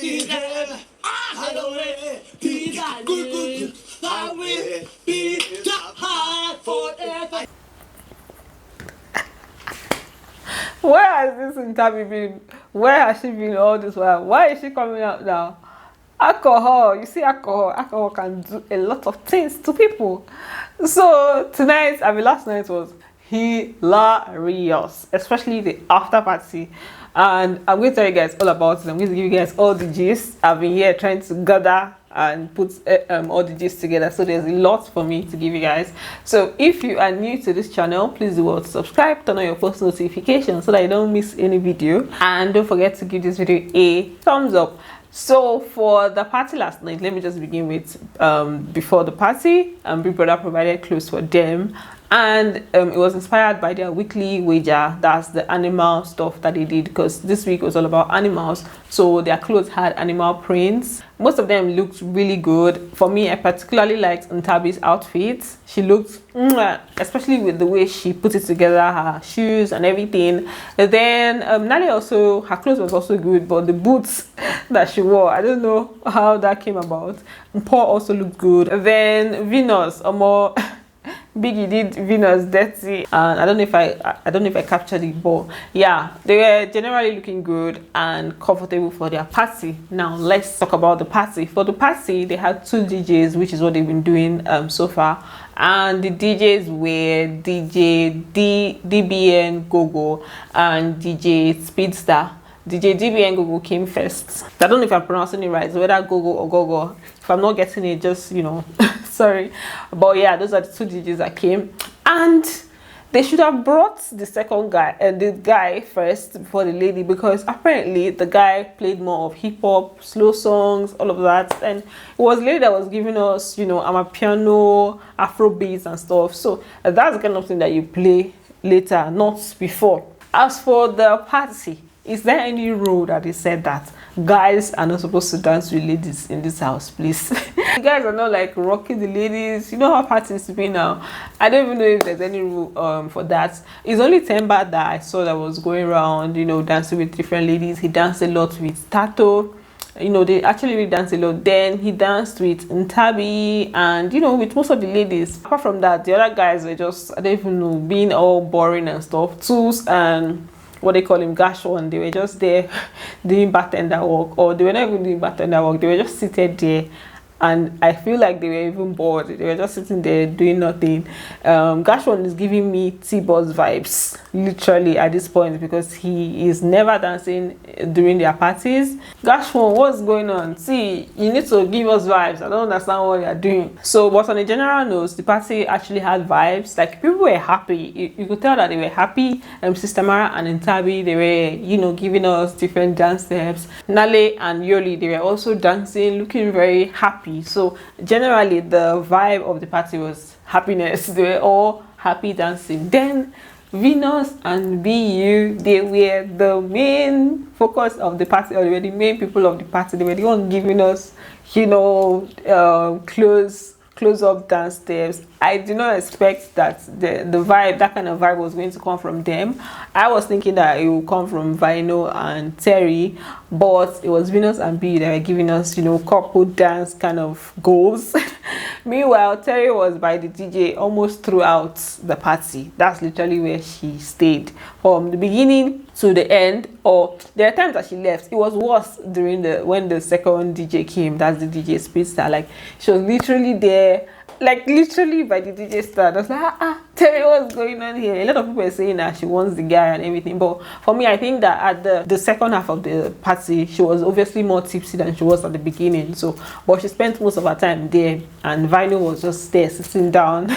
Where has this interview been? Where has she been all this while? Why is she coming out now? Alcohol, you see, alcohol can do a lot of things to people. So tonight, last night was hilarious, especially the after party. And I'm going to tell you guys all about it. I'm going to give you guys all the gist. I've been here trying to gather and put all the gist together, so there's a lot for me to give you guys. So if you are new to this channel, please do well to subscribe, turn on your post notifications so that you don't miss any video, and don't forget to give this video a thumbs up. So for the party last night, let me just begin with before the party, Big Brother provided clothes for them, and it was inspired by their weekly wager. That's the animal stuff that they did, because this week was all about animals. So their clothes had animal prints. Most of them looked really good. For me, I particularly liked Ntabi's outfit. She looked, especially with the way she put it together, her shoes and everything. And then Nale also, her clothes was also good, but the boots that she wore, I don't know how that came about. Paul also looked good. And then Venus, or more. Biggie did Venus dirty, and I don't know if I captured it, but yeah, they were generally looking good and comfortable for their party. Now let's talk about the party. For the party, they had 2 DJs, which is what they've been doing so far, and the DJs were DJ DBN Gogo and DJ Speedster. DJ DBN Gogo came first. I don't know if I'm pronouncing it right, so whether Gogo or Gogo. If I'm not getting it, just, you know, sorry. But yeah, those are the 2 DJs that came. And they should have brought the second guy and the guy first before the lady, because apparently the guy played more of hip-hop, slow songs, all of that. And it was the lady that was giving us, you know, Amapiano, Afro beats and stuff. So that's the kind of thing that you play later, not before. As for the party, is there any rule that they said that guys are not supposed to dance with ladies in this house, please? You guys are not like rocking the ladies. You know how parties to be now. I don't even know if there's any rule for that. It's only Temba that I saw that was going around, you know, dancing with different ladies. He danced a lot with Tato. You know, they actually really danced a lot. Then he danced with Ntabi and, you know, with most of the ladies. Apart from that, the other guys were just, I don't even know, being all boring and stuff. Tulz and what they call him, Gashwan, they were just there doing bartender work, or they were not even doing bartender work, they were just seated there, and I feel like they were even bored. They were just sitting there doing nothing. Gashwan is giving me T-Boss vibes, literally, at this point, because he is never dancing during their parties. Gashwan, what's going on? See, you need to give us vibes. I don't understand what you're doing. So, but on a general note, the party actually had vibes. Like, people were happy. You could tell that they were happy. Sister Mara and Ntabi, they were, you know, giving us different dance steps. Nale and Yoli, they were also dancing, looking very happy. So generally the vibe of the party was happiness. They were all happy dancing. Then Venus and BU, they were the main focus of the party, or they were the main people of the party. They were the one giving us, you know, close-up dance steps. I did not expect that the vibe, that kind of vibe, was going to come from them. I was thinking that it would come from Vino and Terry, but it was Venus and B that were giving us, you know, couple dance kind of goals. Meanwhile, Terry was by the DJ almost throughout the party. That's literally where she stayed from the beginning to the end. Or there are times that she left. It was worse during when the second DJ came. That's the DJ Speedster. Like, she was literally there, like literally by the DJ stand. I was like, Terry, what's going on here? A lot of people are saying that she wants the guy and everything, but for me, I think that at the second half of the party, she was obviously more tipsy than she was at the beginning. So, but she spent most of her time there, and Vino was just there sitting down,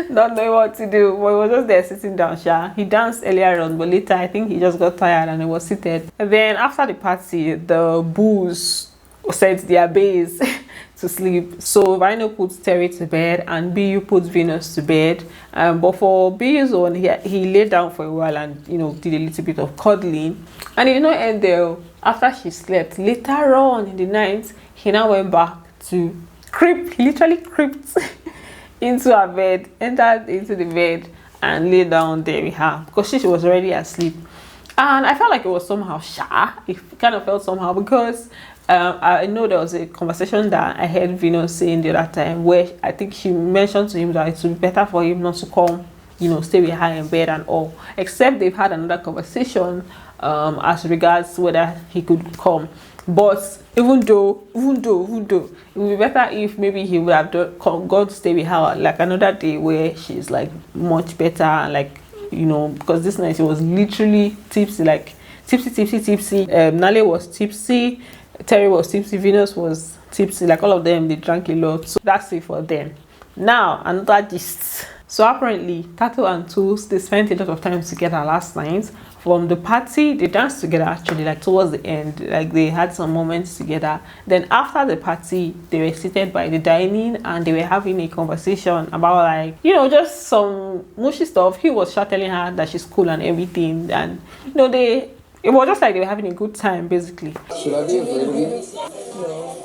not knowing what to do. But he was just there sitting down. He danced earlier on, but later I think he just got tired and he was seated. And then after the party, the booze sent their base to sleep. So Vino puts Terry to bed and BU puts Venus to bed. But for BU's one, he laid down for a while and, you know, did a little bit of cuddling. And it did not end there. After she slept, later on in the night, he now went back to creep, literally creeped into her bed, entered into the bed and lay down there with her, because she was already asleep. And I felt like it was somehow it kind of felt somehow because I know there was a conversation that I heard Venus saying the other time where I think she mentioned to him that it would be better for him not to come, stay with her in bed and all, except they've had another conversation as regards whether he could come. But even though it would be better if maybe he would have gone to stay with her like another day where she's like much better, and like, because this night she was literally tipsy, like tipsy. Nale was tipsy, Terry was tipsy, Venus was tipsy, like all of them, they drank a lot. So that's it for them. Now another gist. So apparently Tato and Tulz, they spent a lot of time together last night. From the party, they danced together actually, like towards the end, like they had some moments together. Then after the party, they were seated by the dining and they were having a conversation about like, just some mushy stuff. He was telling her that she's cool and everything, and it was just like they were having a good time basically. Should I be afraid of you? No.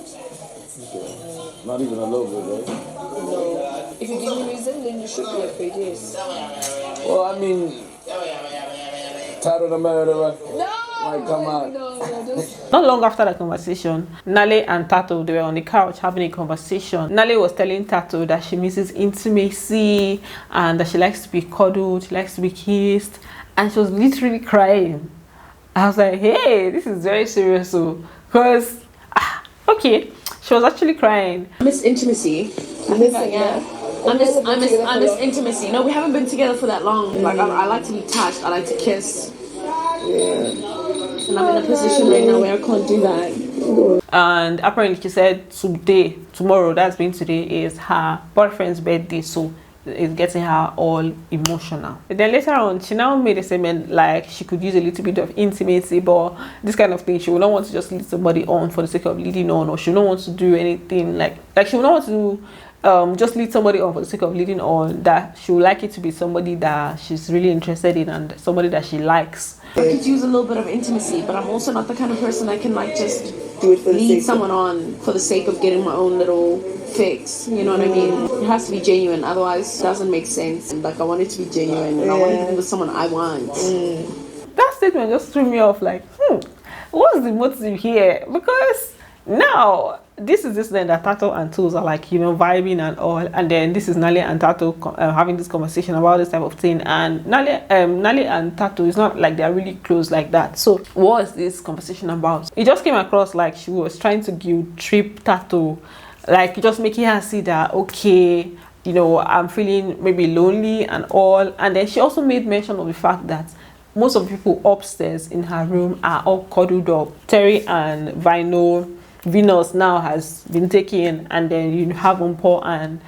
Okay. Not even a little bit, right? No. If you give me reason, then you should be afraid, yes. Well, I mean, Tato the murderer. No! Like, come on. No, just... Not long after the conversation, Nale and Tato, they were on the couch having a conversation. Nale was telling Tato that she misses intimacy and that she likes to be cuddled, she likes to be kissed, and she was literally crying. I was like, hey, this is very serious, because okay, she was actually crying. I miss intimacy. I miss intimacy. No, we haven't been together for that long. Like I like to be touched. I like to kiss. Yeah. And I'm in a position right now where I can't do that. And apparently she said tomorrow, that's been today, is her boyfriend's birthday, so it's getting her all emotional. And then later on, she now made a statement like she could use a little bit of intimacy, but this kind of thing, she would not want to just lead somebody on for the sake of leading on, or she would not want to do anything like she would not want to just lead somebody on for the sake of leading on, that she would like it to be somebody that she's really interested in and somebody that she likes. I could use a little bit of intimacy, but I'm also not the kind of person that can like just lead someone on for the sake of getting my own little fix. You know what I mean? It has to be genuine, otherwise it doesn't make sense. Like I want it to be genuine, and I want it to be with someone I want. That statement just threw me off. Like, what's the motive here? Because now this is this then that Tato and Tulz are like, vibing and all, and then this is Nale and Tato having this conversation about this type of thing, and Nale and Tato, is not like they're really close like that. So what is this conversation about? It just came across like she was trying to guilt trip Tato, like just making her see that, okay, I'm feeling maybe lonely and all. And then she also made mention of the fact that most of the people upstairs in her room are all cuddled up. Terry and Venus now has been taken, and then you have Umpo and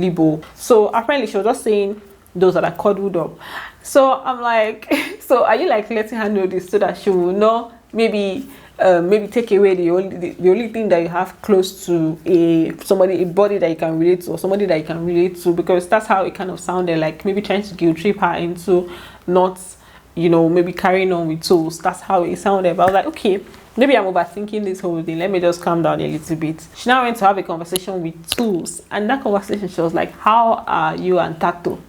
Libo. So apparently she was just saying those that are cuddled up. So I'm like, so are you like letting her know this so that she will not maybe take away the only thing that you have close to a body that you can relate to, or somebody that you can relate to? Because that's how it kind of sounded, like maybe trying to guilt trip her into not maybe carrying on with Tulz. That's how it sounded. But I was like, okay, maybe I'm overthinking this whole thing, let me just calm down a little bit. She now went to have a conversation with Tulz, and that conversation she was like, how are you and Tato?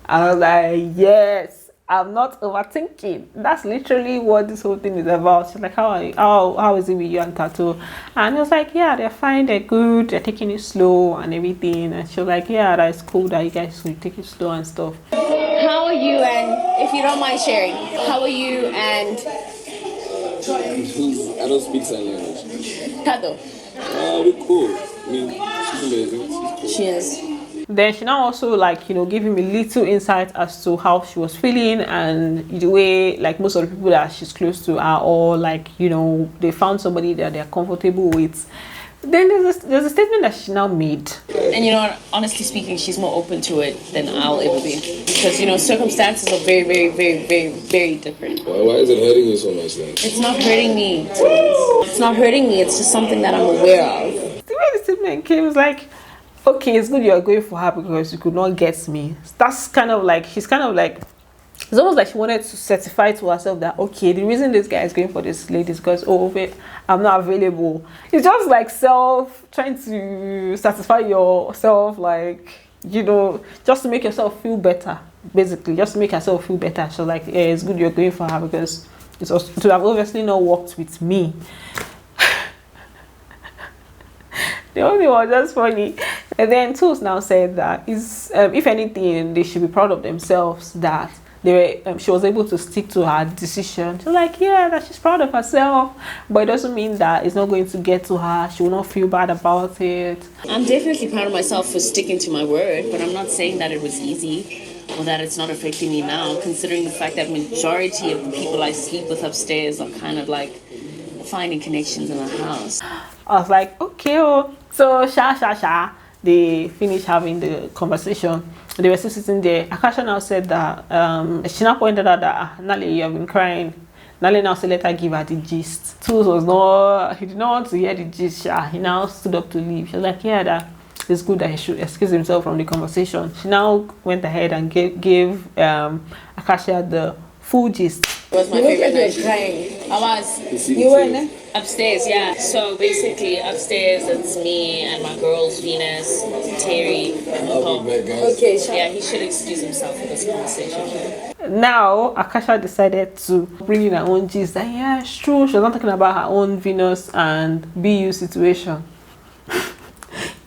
I was like, yes, I'm not overthinking. That's literally what this whole thing is about. She's like, how is it with you and Tato? And I was like, yeah, they're fine, they're good, they're taking it slow and everything. And she was like, yeah, that's cool that you guys will take it slow and stuff. How are you, and if you don't mind sharing, how are you and I don't speak sign language. Tato? We're cool. I mean, she's amazing. She's cool. She is. Then she now also like give him a little insight as to how she was feeling, and the way like most of the people that she's close to are all like they found somebody that they're comfortable with. Then there's a statement that she now made, and honestly speaking, she's more open to it than I'll ever be, because circumstances are very, very, very, very, very different. Why is it hurting you so much then? It's not hurting me. It's not hurting me. It's just something that I'm aware of. The way the statement came was like, okay, it's good you're going for her because you could not get me. That's kind of like, she's kind of like, it's almost like she wanted to certify to herself that, okay, the reason this guy is going for this lady is because, I'm not available. It's just like trying to satisfy yourself, like, you know, just to make yourself feel better, basically, just to make yourself feel better. So like, yeah, it's good you're going for her, because it would have obviously not worked with me. The only one just funny. And then Tulz now said that if anything, they should be proud of themselves that they were, she was able to stick to her decision. She's like, yeah, that she's proud of herself, but it doesn't mean that it's not going to get to her. She will not feel bad about it. I'm definitely proud of myself for sticking to my word, but I'm not saying that it was easy or that it's not affecting me now, considering the fact that majority of the people I sleep with upstairs are kind of like finding connections in the house. I was like, okay, oh. So they finished having the conversation. They were still sitting there. Akasha now said that she now pointed out that Nale, you have been crying. Nale now said, let her give her the gist. Tulz was not, he did not want to hear the gist. He now stood up to leave. She was like, yeah, that it's good that he should excuse himself from the conversation. She now went ahead and gave Akasha the full gist. It was my favorite night. I was. You were Upstairs, yeah. So basically, upstairs it's me and my girls, Venus, Terry, and Paul. okay. Yeah, he should excuse himself for this conversation. Now Akasha decided to bring in her own gist. That yeah, it's true. She was not talking about her own Venus and BU situation.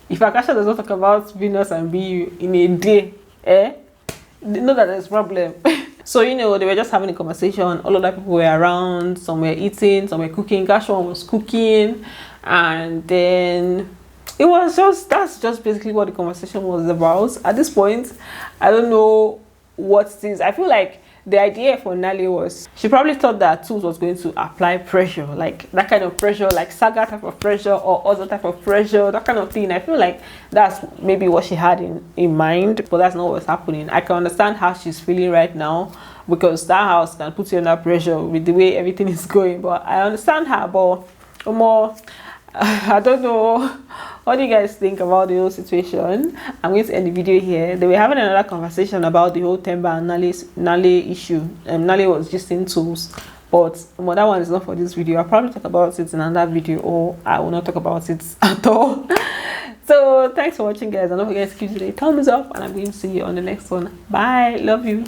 If Akasha does not talk about Venus and BU in a day, they know that there's a problem. So, you know, they were just having a conversation. All other people were around. Some were eating, some were cooking. Gashwan was cooking. And then it was just, that's just basically what the conversation was about. At this point, I don't know what it is. I feel like the idea for Nale was, she probably thought that Tulz was going to apply pressure, like that kind of pressure, like Saga type of pressure or other type of pressure, that kind of thing. I feel like that's maybe what she had in mind, but that's not what's happening. I can understand how she's feeling right now, because that house can put you under pressure with the way everything is going. But I understand her, but more, I don't know. What do you guys think about the whole situation? I'm going to end the video here. They were having another conversation about the whole Temba and Nale issue. Nale was just in Tulz, but that one is not for this video. I'll probably talk about it in another video, or I will not talk about it at all. So thanks for watching, guys, and don't forget to give it a thumbs up, and I'm going to see you on the next one. Bye, love you.